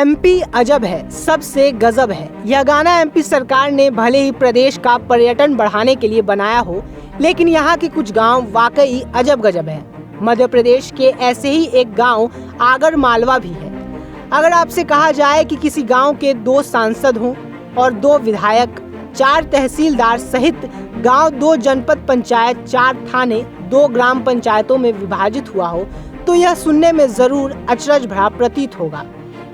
MP अजब है, सबसे गजब है। यह गाना एमपी सरकार ने भले ही प्रदेश का पर्यटन बढ़ाने के लिए बनाया हो, लेकिन यहाँ के कुछ गांव वाकई अजब गजब है। मध्य प्रदेश के ऐसे ही एक गांव आगर मालवा भी है। अगर आपसे कहा जाए कि किसी गांव के 2 सांसद हों और 2 विधायक, 4 तहसीलदार सहित गांव 2 जनपद पंचायत, 4 थाने, 2 ग्राम पंचायतों में विभाजित हुआ हो, तो यह सुनने में जरूर अचरज भरा प्रतीत होगा।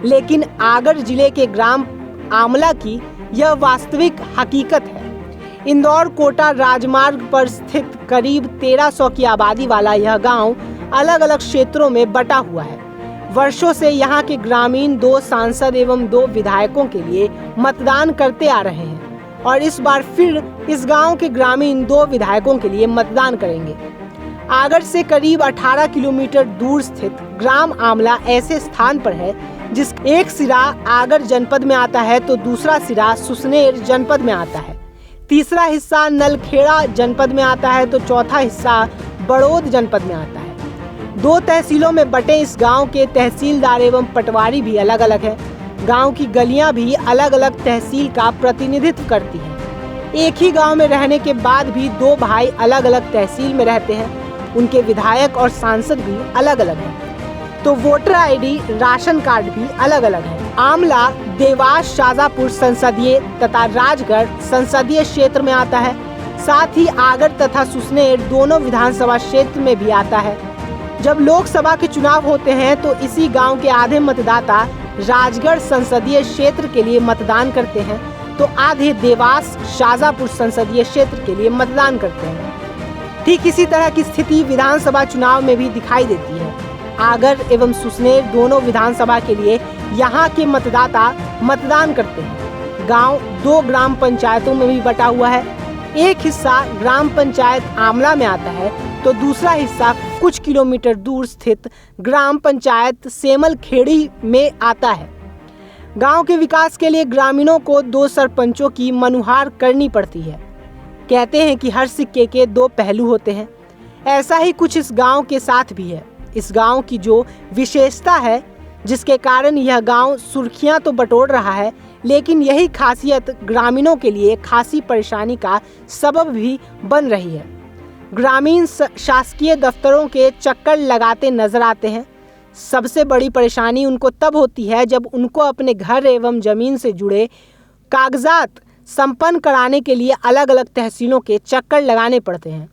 लेकिन आगर जिले के ग्राम आमला की यह वास्तविक हकीकत है। इंदौर कोटा राजमार्ग पर स्थित करीब 1300 की आबादी वाला यह गांव अलग अलग क्षेत्रों में बटा हुआ है। वर्षों से यहाँ के ग्रामीण 2 सांसद एवं 2 विधायकों के लिए मतदान करते आ रहे हैं और इस बार फिर इस गांव के ग्रामीण 2 विधायकों के लिए मतदान करेंगे। आगर से करीब 18 किलोमीटर दूर स्थित ग्राम आमला ऐसे स्थान पर है जिस एक सिरा आगर जनपद में आता है तो दूसरा सिरा सुसनेर जनपद में आता है। तीसरा हिस्सा नलखेड़ा जनपद में आता है तो चौथा हिस्सा बड़ौद जनपद में आता है। 2 तहसीलों में बटे इस गांव के तहसीलदार एवं पटवारी भी अलग अलग है। गांव की गलियां भी अलग अलग तहसील का प्रतिनिधित्व करती हैं। एक ही गांव में रहने के बाद भी 2 भाई अलग अलग तहसील में रहते हैं। उनके विधायक और सांसद भी अलग अलग हैं, तो वोटर आईडी, राशन कार्ड भी अलग अलग है। आमला देवास शाजापुर संसदीय तथा राजगढ़ संसदीय क्षेत्र में आता है। साथ ही आगर तथा सुसनेर दोनों विधानसभा क्षेत्र में भी आता है। जब लोकसभा के चुनाव होते हैं तो इसी गांव के आधे मतदाता राजगढ़ संसदीय क्षेत्र के लिए मतदान करते हैं तो आधे देवास शाजापुर संसदीय क्षेत्र के लिए मतदान करते हैं। ठीक इसी तरह की स्थिति विधानसभा चुनाव में भी दिखाई देती है। आगर एवं सुसनेर दोनों विधानसभा के लिए यहाँ के मतदाता मतदान करते हैं। गांव 2 ग्राम पंचायतों में भी बटा हुआ है। एक हिस्सा ग्राम पंचायत आमला में आता है तो दूसरा हिस्सा कुछ किलोमीटर दूर स्थित ग्राम पंचायत सेमलखेड़ी में आता है। गांव के विकास के लिए ग्रामीणों को 2 सरपंचों की मनुहार करनी पड़ती है। कहते हैं कि हर सिक्के के 2 पहलू होते हैं। ऐसा ही कुछ इस गांव के साथ भी है। इस गांव की जो विशेषता है जिसके कारण यह गांव सुर्खियां तो बटोर रहा है, लेकिन यही खासियत ग्रामीणों के लिए खासी परेशानी का सबब भी बन रही है। ग्रामीण शासकीय दफ्तरों के चक्कर लगाते नजर आते हैं। सबसे बड़ी परेशानी उनको तब होती है जब उनको अपने घर एवं जमीन से जुड़े कागजात संपन्न कराने के लिए अलग अलग तहसीलों के चक्कर लगाने पड़ते हैं।